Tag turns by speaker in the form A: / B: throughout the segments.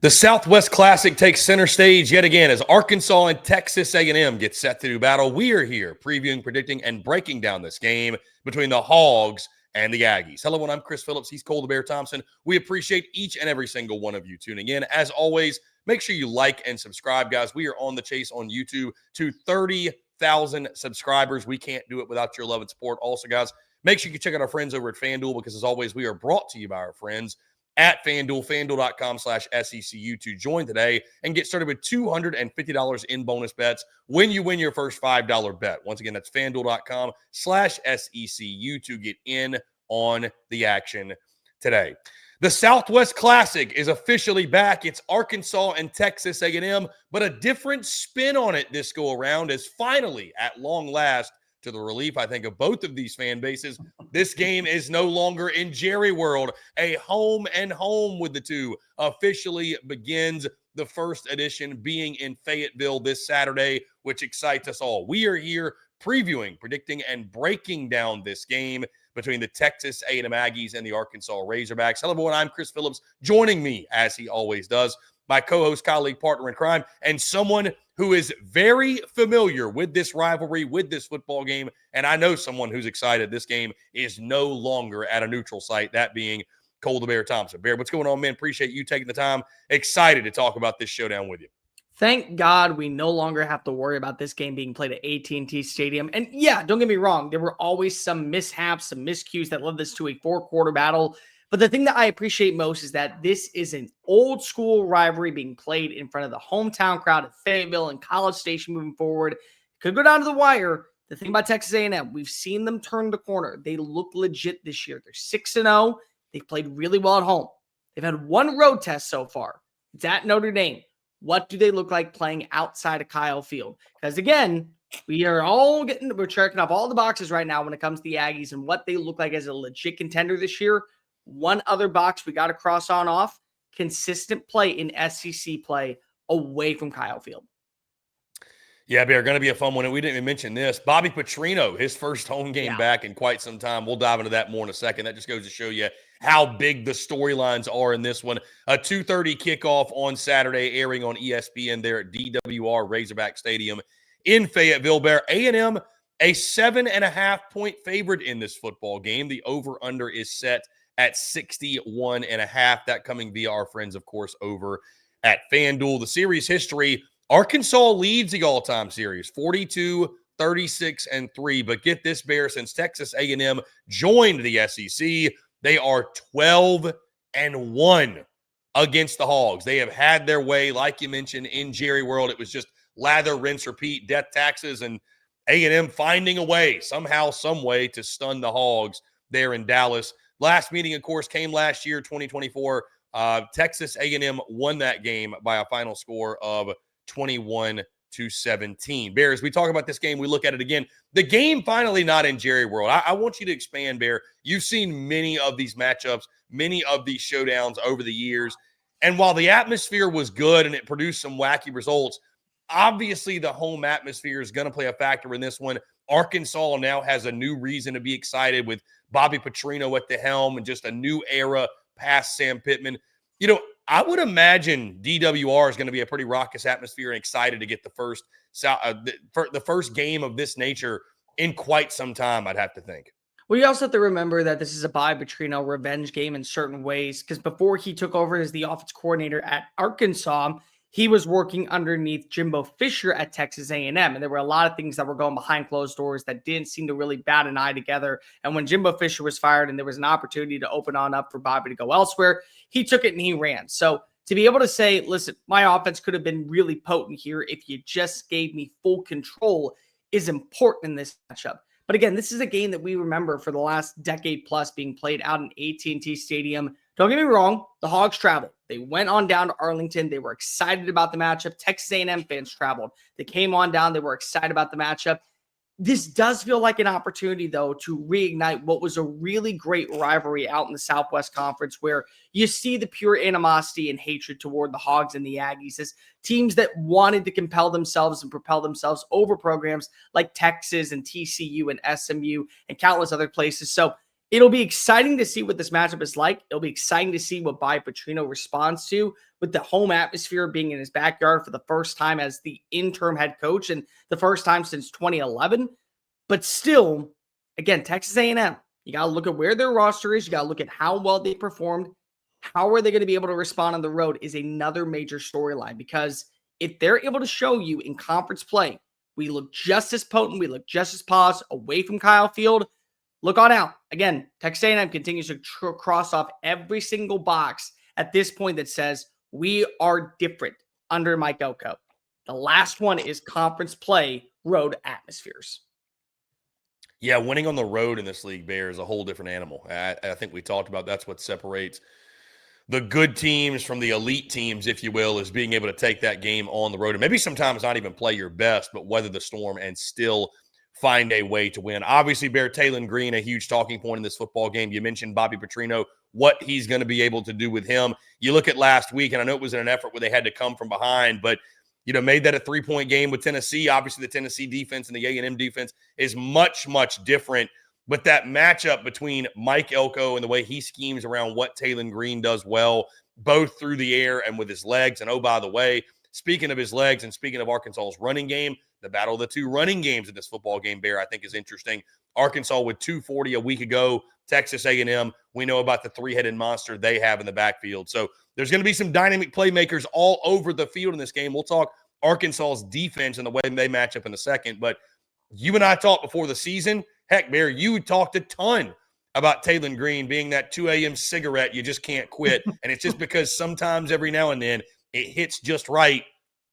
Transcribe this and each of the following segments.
A: The Southwest Classic takes center stage yet again as Arkansas and Texas A&M get set to do battle. We are here previewing, predicting, and breaking down this game between the Hogs and the Aggies. Hello, I'm Chris Phillips. He's Cole Thompson. We appreciate each and every single one of you tuning in. As always, make sure you like and subscribe, guys. We are on the chase on YouTube to 30,000 subscribers. We can't do it without your love and support. Also, guys, make sure you check out our friends over at FanDuel because, as always, we are brought to you by our friends at FanDuel, FanDuel.com/SECU to join today and get started with $250 in bonus bets when you win your first $5 bet. Once again, that's FanDuel.com/SECU to get in on the action today. The Southwest Classic is officially back. It's Arkansas and Texas A&M, but a different spin on it this go around as finally, at long last, to the relief, I think, of both of these fan bases, this game is no longer in Jerry World. A home and home with the two officially begins, the first edition being in Fayetteville this Saturday, which excites us all. We are here previewing, predicting, and breaking down this game between the Texas A&M Aggies and the Arkansas Razorbacks. Hello, everyone. I'm Chris Phillips. Joining me, as he always does, my co-host, colleague, partner in crime, and someone who is very familiar with this rivalry, with this football game, and I know someone who's excited this game is no longer at a neutral site, that being Cole the Bear Thompson. Bear, what's going on, man? Appreciate you taking the time. Excited to talk about this showdown with you.
B: Thank God we no longer have to worry about this game being played at AT&T Stadium. And yeah, don't get me wrong, there were always some mishaps, some miscues that led this to a four-quarter battle. But the thing that I appreciate most is that this is an old school rivalry being played in front of the hometown crowd at Fayetteville and College Station moving forward. Could go down to the wire. The thing about Texas A&M, we've seen them turn the corner. They look legit this year. They're 6-0. They've played really well at home. They've had one road test so far. It's at Notre Dame. What do they look like playing outside of Kyle Field? Because again, we're checking off all the boxes right now when it comes to the Aggies and what they look like as a legit contender this year. One other box we got to cross on off, consistent play in SEC play away from Kyle Field.
A: Yeah, Bear, going to be a fun one. And we didn't even mention this. Bobby Petrino, his first home game back in quite some time. We'll dive into that more in a second. That just goes to show you how big the storylines are in this one. A 2:30 kickoff on Saturday, airing on ESPN there at DWR Razorback Stadium in Fayetteville. Bear, A&M, a 7.5-point favorite in this football game. The over-under is set at 61.5. That coming via our friends, of course, over at FanDuel. The series history, Arkansas leads the all-time series, 42-36-3. But get this, Bear, since Texas A&M joined the SEC, they are 12-1 against the Hogs. They have had their way, like you mentioned, in Jerry World. It was just lather, rinse, repeat, death taxes, and A&M finding a way, somehow, some way, to stun the Hogs there in Dallas. Last meeting, of course, came last year, 2024. Texas A&M won that game by a final score of 21-17. Bear, as we talk about this game, we look at it again. The game finally not in Jerry World. I want you to expand, Bear. You've seen many of these matchups, many of these showdowns over the years. And while the atmosphere was good and it produced some wacky results, obviously the home atmosphere is going to play a factor in this one. Arkansas now has a new reason to be excited with Bobby Petrino at the helm and just a new era past Sam Pittman. You know, I would imagine DWR is going to be a pretty raucous atmosphere and excited to get the first game of this nature in quite some time, I'd have to think.
B: Well, you also have to remember that this is a Bobby Petrino revenge game in certain ways, because before he took over as the offense coordinator at Arkansas, he was working underneath Jimbo Fisher at Texas A&M, and there were a lot of things that were going behind closed doors that didn't seem to really bat an eye together. And when Jimbo Fisher was fired and there was an opportunity to open on up for Bobby to go elsewhere, he took it and he ran. So to be able to say, listen, my offense could have been really potent here if you just gave me full control is important in this matchup. But again, this is a game that we remember for the last decade plus being played out in AT&T Stadium. Don't get me wrong, the Hogs traveled. They went on down to Arlington. They were excited about the matchup. Texas A&M fans traveled. They came on down. They were excited about the matchup. This does feel like an opportunity, though, to reignite what was a really great rivalry out in the Southwest Conference, where you see the pure animosity and hatred toward the Hogs and the Aggies as teams that wanted to compel themselves and propel themselves over programs like Texas and TCU and SMU and countless other places. So It'll be exciting to see what this matchup is like. It'll be exciting to see what Bobby Petrino responds to with the home atmosphere being in his backyard for the first time as the interim head coach and the first time since 2011. But still, again, Texas A&M, you got to look at where their roster is. You got to look at how well they performed. How are they going to be able to respond on the road is another major storyline, because if they're able to show you in conference play, we look just as potent, we look just as paused away from Kyle Field, look on out. Again, Texas A&M continues to cross off every single box at this point that says we are different under Mike Elko. The last one is conference play, road atmospheres.
A: Yeah, winning on the road in this league, Bear, is a whole different animal. I think we talked about that's what separates the good teams from the elite teams, if you will, is being able to take that game on the road and maybe sometimes not even play your best, but weather the storm and still find a way to win. Obviously, Bear, Taylon Green, a huge talking point in this football game. You mentioned Bobby Petrino, what he's going to be able to do with him. You look at last week, and I know it was in an effort where they had to come from behind, but made that a 3-point game with Tennessee. Obviously, the Tennessee defense and the A&M defense is much, much different. But that matchup between Mike Elko and the way he schemes around what Taylon Green does well, both through the air and with his legs. And, oh, by the way, speaking of his legs and speaking of Arkansas's running game, the battle of the two running games in this football game, Bear, I think is interesting. Arkansas with 240 a week ago. Texas A&M, we know about the three-headed monster they have in the backfield. So there's going to be some dynamic playmakers all over the field in this game. We'll talk Arkansas's defense and the way they match up in a second. But you and I talked before the season. Heck, Bear, you talked a ton about Taylon Green being that 2 a.m. cigarette you just can't quit. And it's just because sometimes every now and then it hits just right.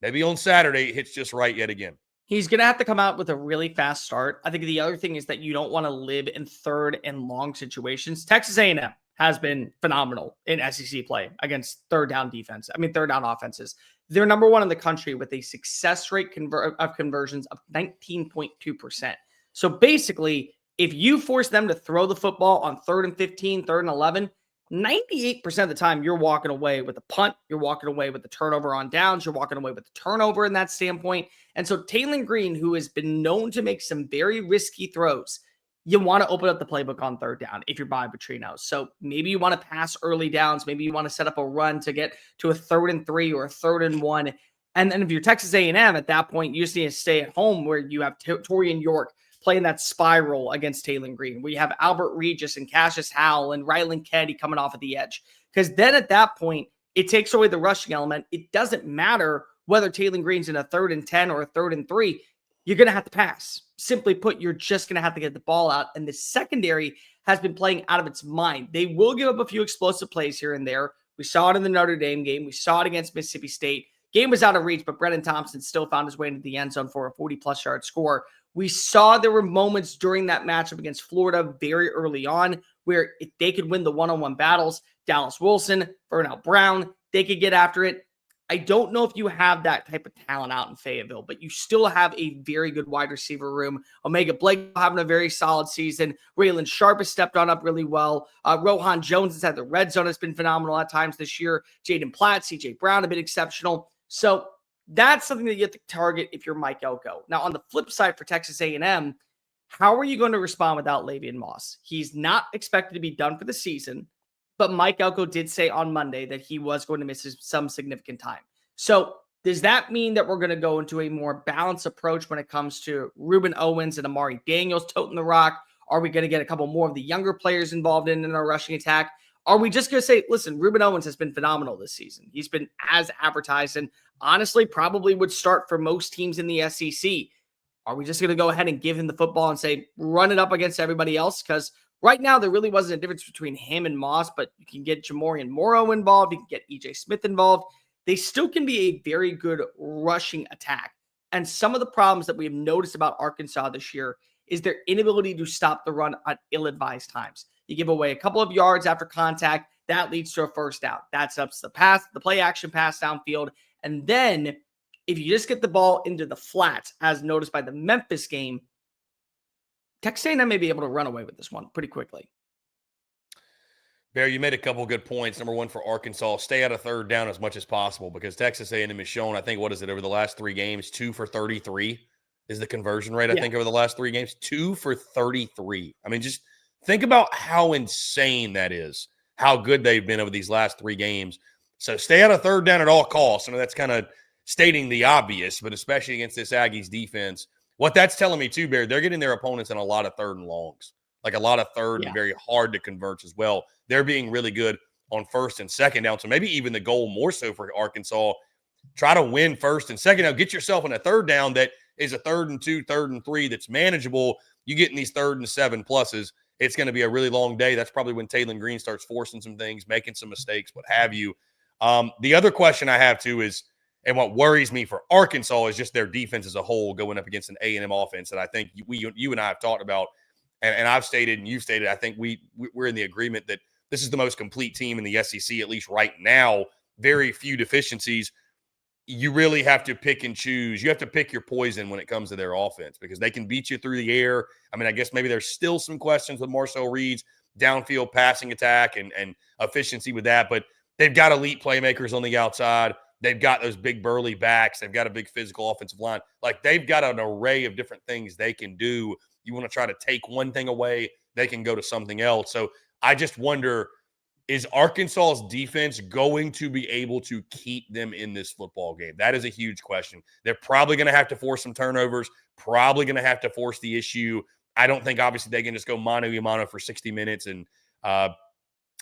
A: Maybe on Saturday it hits just right yet again.
B: He's going to have to come out with a really fast start. I think the other thing is that you don't want to live in third and long situations. Texas A&M has been phenomenal in SEC play against third down offenses. They're number one in the country with a success rate of conversions of 19.2%. So basically, if you force them to throw the football on 3rd and 15, 3rd and 11, 98% of the time you're walking away with a punt, you're walking away with the turnover on downs, you're walking away with the turnover in that standpoint. And so Taylon Green, who has been known to make some very risky throws, you want to open up the playbook on 3rd down if you're Bobby Petrino. So maybe you want to pass early downs, maybe you want to set up a run to get to a 3rd and 3 or a 3rd and 1. And then if you're Texas A&M at that point, you just need to stay at home where you have Torian York playing that spiral against Taylon Green. We have Albert Regis and Cassius Howell and Ryland Kennedy coming off of the edge. Because then at that point, it takes away the rushing element. It doesn't matter whether Taylon Green's in a 3rd and 10 or a 3rd and 3. You're going to have to pass. Simply put, you're just going to have to get the ball out. And the secondary has been playing out of its mind. They will give up a few explosive plays here and there. We saw it in the Notre Dame game. We saw it against Mississippi State. Game was out of reach, but Brennan Thompson still found his way into the end zone for a 40-plus yard score. We saw there were moments during that matchup against Florida very early on where if they could win the one-on-one battles, Dallas Wilson, Burnell Brown, they could get after it. I don't know if you have that type of talent out in Fayetteville, but you still have a very good wide receiver room. Omega Blake having a very solid season. Raylan Sharp has stepped on up really well. Rohan Jones has had the red zone, has been phenomenal at times this year. Jaden Platt, CJ Brown have been exceptional. So that's something that you have to target if you're Mike Elko. Now, on the flip side for Texas A&M, how are you going to respond without Lavian Moss? He's not expected to be done for the season, but Mike Elko did say on Monday that he was going to miss some significant time. So does that mean that we're going to go into a more balanced approach when it comes to Ruben Owens and Amari Daniels toting the rock? Are we going to get a couple more of the younger players involved in our rushing attack? Are we just going to say, listen, Ruben Owens has been phenomenal this season. He's been as advertised and honestly probably would start for most teams in the SEC. Are we just going to go ahead and give him the football and say, run it up against everybody else? Because right now there really wasn't a difference between him and Moss, but you can get Jamorian Morrow involved. You can get EJ Smith involved. They still can be a very good rushing attack. And some of the problems that we have noticed about Arkansas this year is their inability to stop the run at ill-advised times. You give away a couple of yards after contact, that leads to a first down. That ups the play action pass downfield. And then if you just get the ball into the flats, as noticed by the Memphis game, Texas A&M may be able to run away with this one pretty quickly.
A: Bear, you made a couple good points. Number one, for Arkansas, stay out of 3rd down as much as possible because Texas A&M has shown, I think, over the last 3 games, 2 for 33 is the conversion rate, I think, over the last 3 games. 2 for 33. I mean, just Think about how insane that is, how good they've been over these last 3 games. So stay out of third down at all costs. I know that's kind of stating the obvious, but especially against this Aggies defense, what that's telling me too, Bear, they're getting their opponents in a lot of third and longs, like a lot of third and very hard to convert as well. They're being really good on first and second down. So maybe even the goal more so for Arkansas, try to win first and second down. Get yourself in a third down that is a 3rd and 2, 3rd and 3 that's manageable. You get in these 3rd and 7 pluses. It's going to be a really long day. That's probably when Taylor Green starts forcing some things, making some mistakes, what have you. The other question I have too is, and what worries me for Arkansas is just their defense as a whole going up against an A&M offense. And I think you and I have talked about, and I've stated and you've stated, I think we're in the agreement that this is the most complete team in the SEC, at least right now. Very few deficiencies. You really have to pick and choose. You have to pick your poison when it comes to their offense because they can beat you through the air. I mean, I guess maybe there's still some questions with Marcel Reed's downfield passing attack and efficiency with that, but they've got elite playmakers on the outside. They've got those big burly backs. They've got a big physical offensive line. Like, they've got an array of different things they can do. You want to try to take one thing away, they can go to something else. So I just wonder, is Arkansas's defense going to be able to keep them in this football game? That is a huge question. They're probably going to have to force some turnovers, probably going to have to force the issue. I don't think, obviously, they can just go mano-a-mano for 60 minutes and,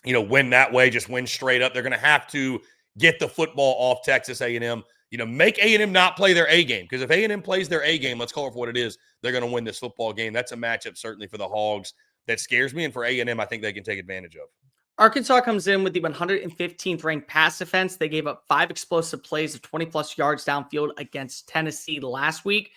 A: win that way, just win straight up. They're going to have to get the football off Texas A&M, make A&M not play their A game. Because if A&M plays their A game, let's call it for what it is, they're going to win this football game. That's a matchup certainly for the Hogs that scares me. And for A&M, I think they can take advantage of.
B: Arkansas comes in with the 115th ranked pass defense. They gave up 5 explosive plays of 20-plus yards downfield against Tennessee last week.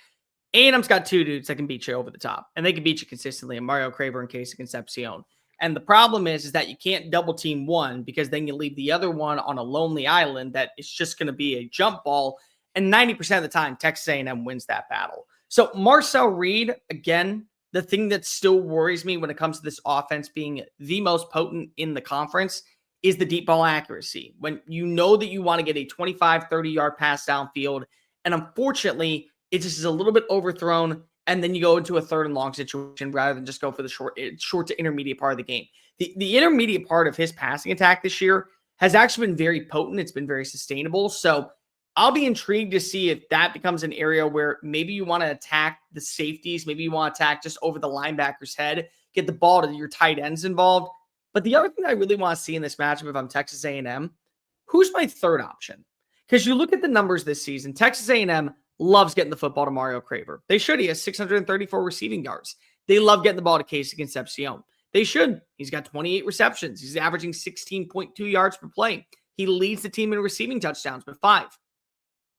B: A&M's got 2 dudes that can beat you over the top, and they can beat you consistently, in Mario Craver and Casey Concepcion. And the problem is that you can't double team one because then you leave the other one on a lonely island that is just going to be a jump ball. And 90% of the time, Texas A&M wins that battle. So Marcel Reed, again, the thing that still worries me when it comes to this offense being the most potent in the conference is the deep ball accuracy. When you know that you want to get a 25, 30-yard pass downfield, and unfortunately, it just is a little bit overthrown, and then you go into a 3rd and long situation rather than just go for the short to intermediate part of the game. The intermediate part of his passing attack this year has actually been very potent. It's been very sustainable. So I'll be intrigued to see if that becomes an area where maybe you want to attack the safeties. Maybe you want to attack just over the linebacker's head, get the ball to your tight ends involved. But the other thing I really want to see in this matchup, if I'm Texas A&M, who's my third option? Because you look at the numbers this season, Texas A&M loves getting the football to Mario Craver. They should. He has 634 receiving yards. They love getting the ball to Casey Concepcion. They should. He's got 28 receptions. He's averaging 16.2 yards per play. He leads the team in receiving touchdowns with 5.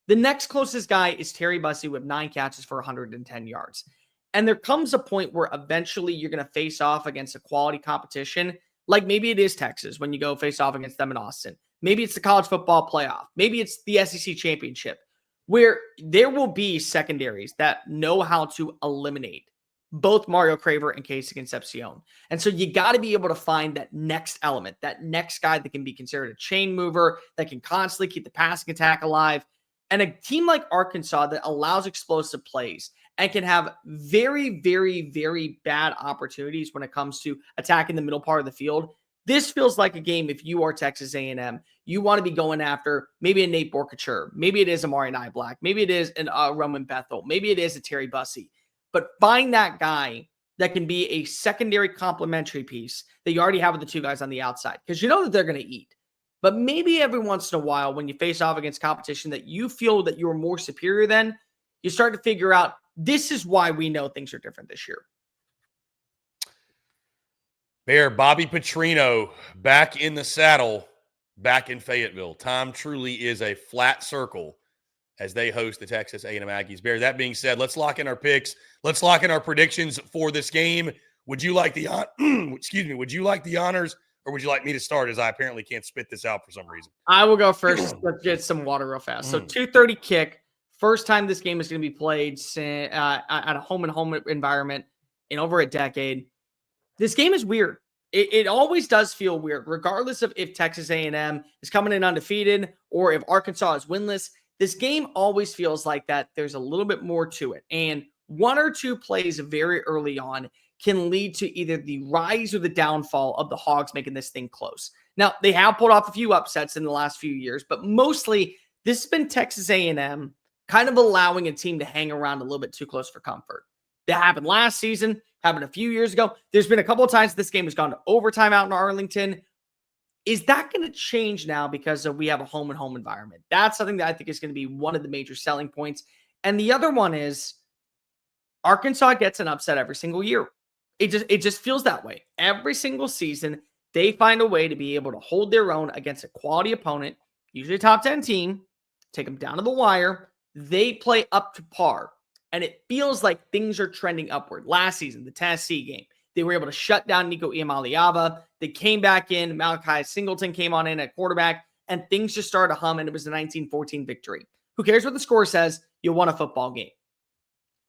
B: The next closest guy is Terry Bussey with 9 catches for 110 yards. And there comes a point where eventually you're going to face off against a quality competition. Like maybe it is Texas when you go face off against them in Austin. Maybe it's the college football playoff. Maybe it's the SEC championship, where there will be secondaries that know how to eliminate both Mario Craver and Casey Concepcion. And so you got to be able to find that next element, that next guy that can be considered a chain mover, that can constantly keep the passing attack alive. And a team like Arkansas that allows explosive plays and can have very, very, very bad opportunities when it comes to attacking the middle part of the field. This feels like a game, if you are Texas A&M, you want to be going after maybe a Nate Borkature, maybe it is Amari Nyblack, maybe it is a Roman Bethel, maybe it is a Terry Bussey. But find that guy that can be a secondary complementary piece that you already have with the 2 guys on the outside, because you know that they're going to eat. But maybe every once in a while, when you face off against competition that you feel that you're more superior than, you start to figure out this is why we know things are different this year.
A: Bear, Bobby Petrino back in the saddle, back in Fayetteville. Time truly is a flat circle as they host the Texas A&M Aggies. Bear, that being said, let's lock in our picks. Let's lock in our predictions for this game. Would you like the would you like the honors, or would you like me to start, as I apparently can't spit this out for some reason?
B: I will go first. Let's get some water real fast. So 2:30 kick. First time this game is going to be played at a home environment in over a decade. This game is weird. It always does feel weird, regardless of if Texas A&M is coming in undefeated or if Arkansas is winless. This game always feels like that there's a little bit more to it. And 1 or 2 plays very early on can lead to either the rise or the downfall of the Hogs making this thing close. Now, they have pulled off a few upsets in the last few years, but mostly this has been Texas A&M kind of allowing a team to hang around a little bit too close for comfort. That happened last season, happened a few years ago. There's been a couple of times this game has gone to overtime out in Arlington. Is that going to change now because we have a home and home environment? That's something that I think is going to be one of the major selling points. And the other one is Arkansas gets an upset every single year. It just feels that way. Every single season, they find a way to be able to hold their own against a quality opponent, usually a top 10 team, take them down to the wire. They play up to par. And it feels like things are trending upward. Last season, the Tennessee game, they were able to shut down Nico Iamaleava. They came back in. Malachi Singleton came on in at quarterback, and things just started to hum, and it was a 19-14 victory. Who cares what the score says? You won a football game.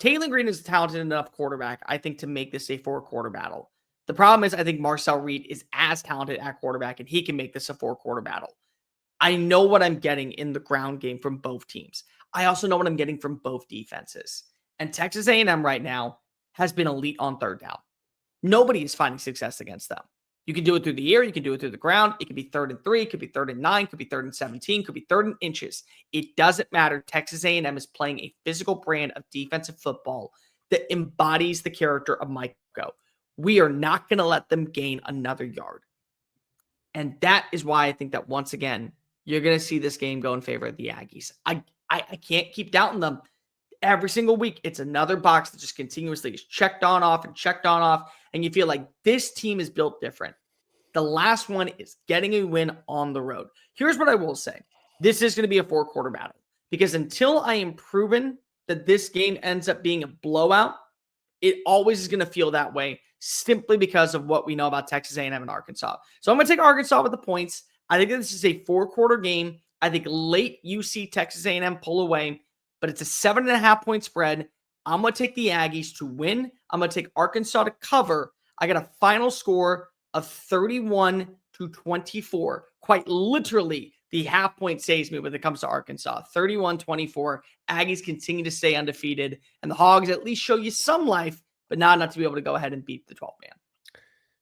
B: Taylor Green is a talented enough quarterback, I think, to make this a four-quarter battle. The problem is I think Marcel Reed is as talented at quarterback, and he can make this a four-quarter battle. I know what I'm getting in the ground game from both teams. I also know what I'm getting from both defenses. And Texas A&M right now has been elite on third down. Nobody is finding success against them. You can do it through the air. You can do it through the ground. It could be 3rd and 3. It could be 3rd and 9. It could be 3rd and 17. It could be 3rd and inches. It doesn't matter. Texas A&M is playing a physical brand of defensive football that embodies the character of Mike Go. We are not going to let them gain another yard. And that is why I think that once again, you're going to see this game go in favor of the Aggies. I can't keep doubting them. Every single week, it's another box that just continuously is checked on off and checked on off. And you feel like this team is built different. The last one is getting a win on the road. Here's what I will say. This is going to be a four-quarter battle. Because until I am proven that this game ends up being a blowout, it always is going to feel that way simply because of what we know about Texas A&M and Arkansas. So I'm going to take Arkansas with the points. I think this is a four-quarter game. I think late you see Texas A&M pull away. But it's a 7.5-point spread. I'm going to take the Aggies to win. I'm going to take Arkansas to cover. I got a final score of 31-24. Quite literally, the half point saves me when it comes to Arkansas. 31-24. Aggies continue to stay undefeated. And the Hogs at least show you some life, but not enough to be able to go ahead and beat the 12-man.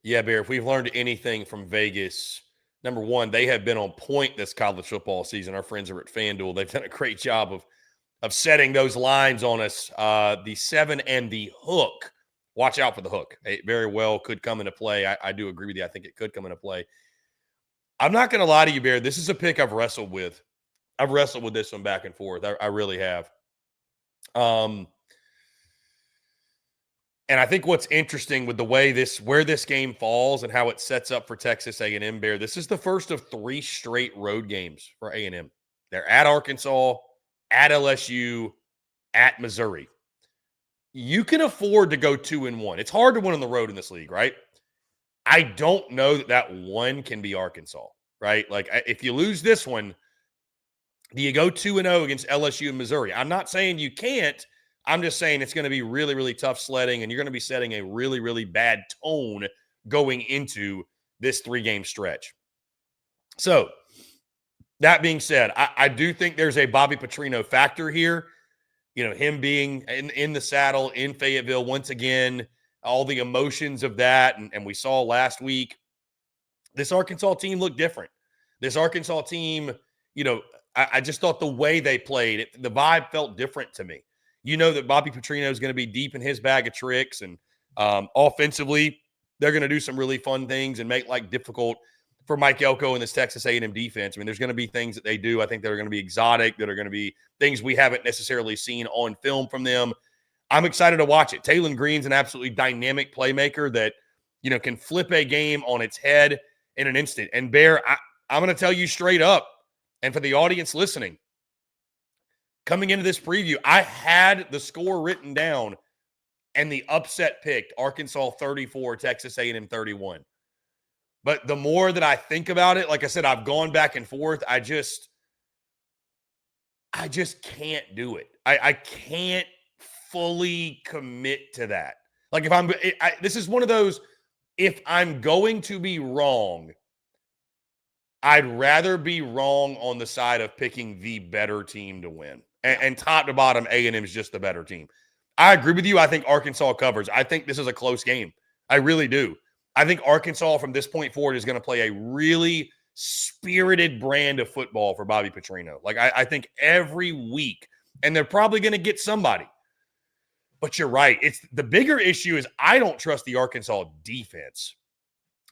A: Yeah, Bear, if we've learned anything from Vegas, number one, they have been on point this college football season. Our friends are at FanDuel. They've done a great job of setting those lines on us. The 7 and the hook. Watch out for the hook. It very well could come into play. I do agree with you. I think it could come into play. I'm not going to lie to you, Bear. This is a pick I've wrestled with. I've wrestled with this one back and forth. I really have. And I think what's interesting with the way where this game falls and how it sets up for Texas A&M, Bear, this is the first of 3 straight road games for A&M. They're at Arkansas, at LSU, at Missouri. You can afford to go 2-1. It's hard to win on the road in this league, right? I don't know that one can be Arkansas, right? Like, if you lose this one, do you go 2-0 against LSU and Missouri? I'm not saying you can't. I'm just saying it's going to be really, really tough sledding, and you're going to be setting a really, really bad tone going into this 3-game stretch. So, that being said, I do think there's a Bobby Petrino factor here. You know, him being in the saddle in Fayetteville once again, all the emotions of that. And we saw last week, this Arkansas team looked different. This Arkansas team, you know, I just thought the way they played, the vibe felt different to me. You know that Bobby Petrino is going to be deep in his bag of tricks. And offensively, they're going to do some really fun things and make life difficult for Mike Elko and this Texas A&M defense. I mean, there's going to be things that they do, I think, that are going to be exotic, that are going to be things we haven't necessarily seen on film from them. I'm excited to watch it. Taylor Green's an absolutely dynamic playmaker that, you know, can flip a game on its head in an instant. And Bear, I'm going to tell you straight up, and for the audience listening, coming into this preview, I had the score written down and the upset picked Arkansas 34, Texas A&M 31. But the more that I think about it, like I said, I've gone back and forth. I just can't do it. I can't fully commit to that. Like this is one of those, if I'm going to be wrong, I'd rather be wrong on the side of picking the better team to win. And top to bottom, A&M is just the better team. I agree with you. I think Arkansas covers. I think this is a close game. I really do. I think Arkansas from this point forward is going to play a really spirited brand of football for Bobby Petrino. Like, I think every week, and they're probably going to get somebody. But you're right. It's the bigger issue is I don't trust the Arkansas defense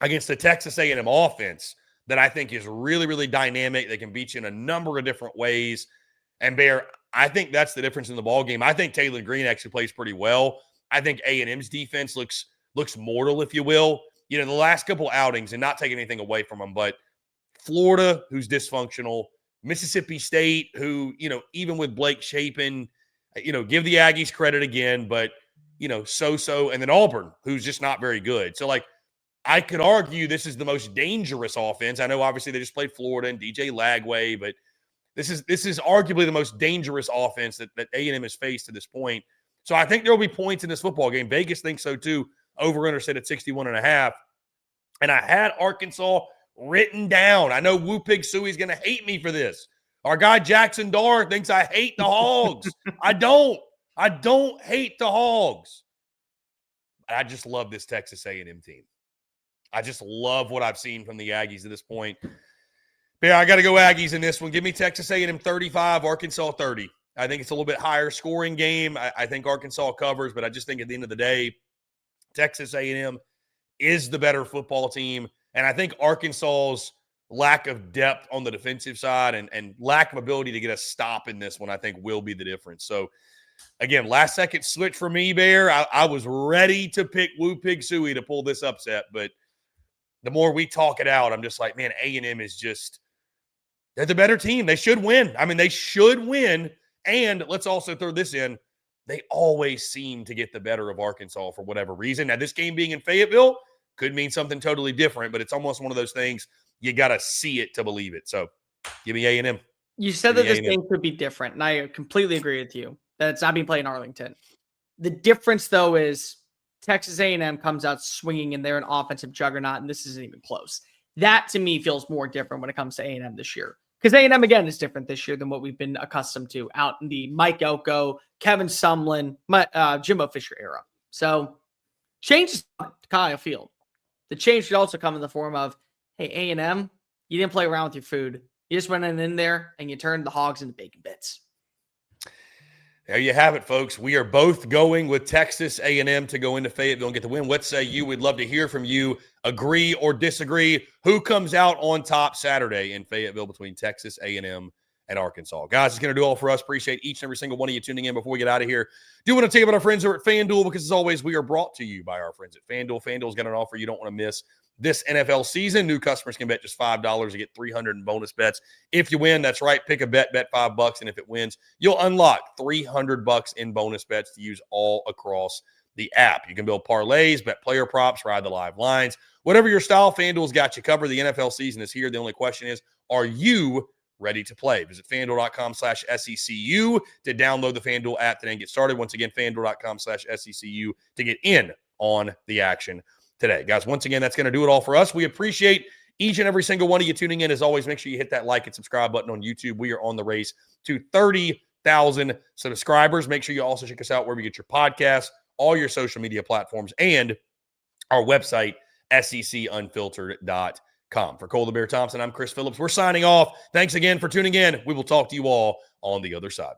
A: against the Texas A&M offense that I think is really, really dynamic. They can beat you in a number of different ways. And Bear, I think that's the difference in the ball game. I think Taylor Green actually plays pretty well. I think A&M's defense looks mortal, if you will. You know, the last couple outings, and not taking anything away from them, but Florida, who's dysfunctional, Mississippi State, who, you know, even with Blake Shapen, you know, give the Aggies credit again, but, you know, so-so, and then Auburn, who's just not very good. So, like, I could argue this is the most dangerous offense. I know, obviously, they just played Florida and DJ Lagway, but this is arguably the most dangerous offense that A&M has faced to this point. So I think there will be points in this football game. Vegas thinks so, too. Over-under set at 61.5. And I had Arkansas written down. I know Woo Pig Suey's going to hate me for this. Our guy Jackson Darr thinks I hate the Hogs. I don't hate the Hogs. I just love this Texas A&M team. I just love what I've seen from the Aggies at this point. Yeah, I got to go Aggies in this one. Give me Texas A&M 35, Arkansas 30. I think it's a little bit higher scoring game. I think Arkansas covers, but I just think at the end of the day, Texas A&M is the better football team. And I think Arkansas's lack of depth on the defensive side and lack of ability to get a stop in this one, I think, will be the difference. So, again, last second switch for me, Bear. I was ready to pick Woo Pig Suey to pull this upset, but the more we talk it out, I'm just like, man, A&M is just – they're the better team. They should win. I mean, they should win. And let's also throw this in. They always seem to get the better of Arkansas for whatever reason. Now, this game being in Fayetteville could mean something totally different, but it's almost one of those things you got to see it to believe it. So, give me A&M.
B: You said that this game could be different, and I completely agree with you that it's not being played in Arlington. The difference, though, is Texas A&M comes out swinging, and they're an offensive juggernaut, and this isn't even close. That, to me, feels more different when it comes to A&M this year. Because A&M, again, is different this year than what we've been accustomed to out in the Mike Elko, Kevin Sumlin, Jimbo Fisher era. So, change is to Kyle Field. The change should also come in the form of, hey, A&M, you didn't play around with your food. You just went in there and you turned the Hogs into bacon bits.
A: There you have it, folks. We are both going with Texas A&M to go into Fayetteville and get the win. What say you? We'd love to hear from you. Agree or disagree? Who comes out on top Saturday in Fayetteville between Texas A&M and Arkansas? Guys, it's going to do all for us. Appreciate each and every single one of you tuning in. Before we get out of here, do want to tell you about our friends over at FanDuel, because as always, we are brought to you by our friends at FanDuel. FanDuel's got an offer you don't want to miss this NFL season. New customers can bet just $5 to get $300 in bonus bets. If you win, that's right, pick a bet $5, and if it wins, you'll unlock $300 in bonus bets to use all across the app. You can build parlays, bet player props, ride the live lines. Whatever your style, FanDuel's got you covered. The NFL season is here. The only question is, are you ready to play? Visit FanDuel.com/SECU to download the FanDuel app today and get started. Once again, FanDuel.com/SECU to get in on the action today. Guys, once again, that's going to do it all for us. We appreciate each and every single one of you tuning in. As always, make sure you hit that like and subscribe button on YouTube. We are on the race to 30,000 subscribers. Make sure you also check us out wherever you get your podcasts, all your social media platforms, and our website, secunfiltered.com. For Cole the Bear Thompson, I'm Chris Phillips. We're signing off. Thanks again for tuning in. We will talk to you all on the other side.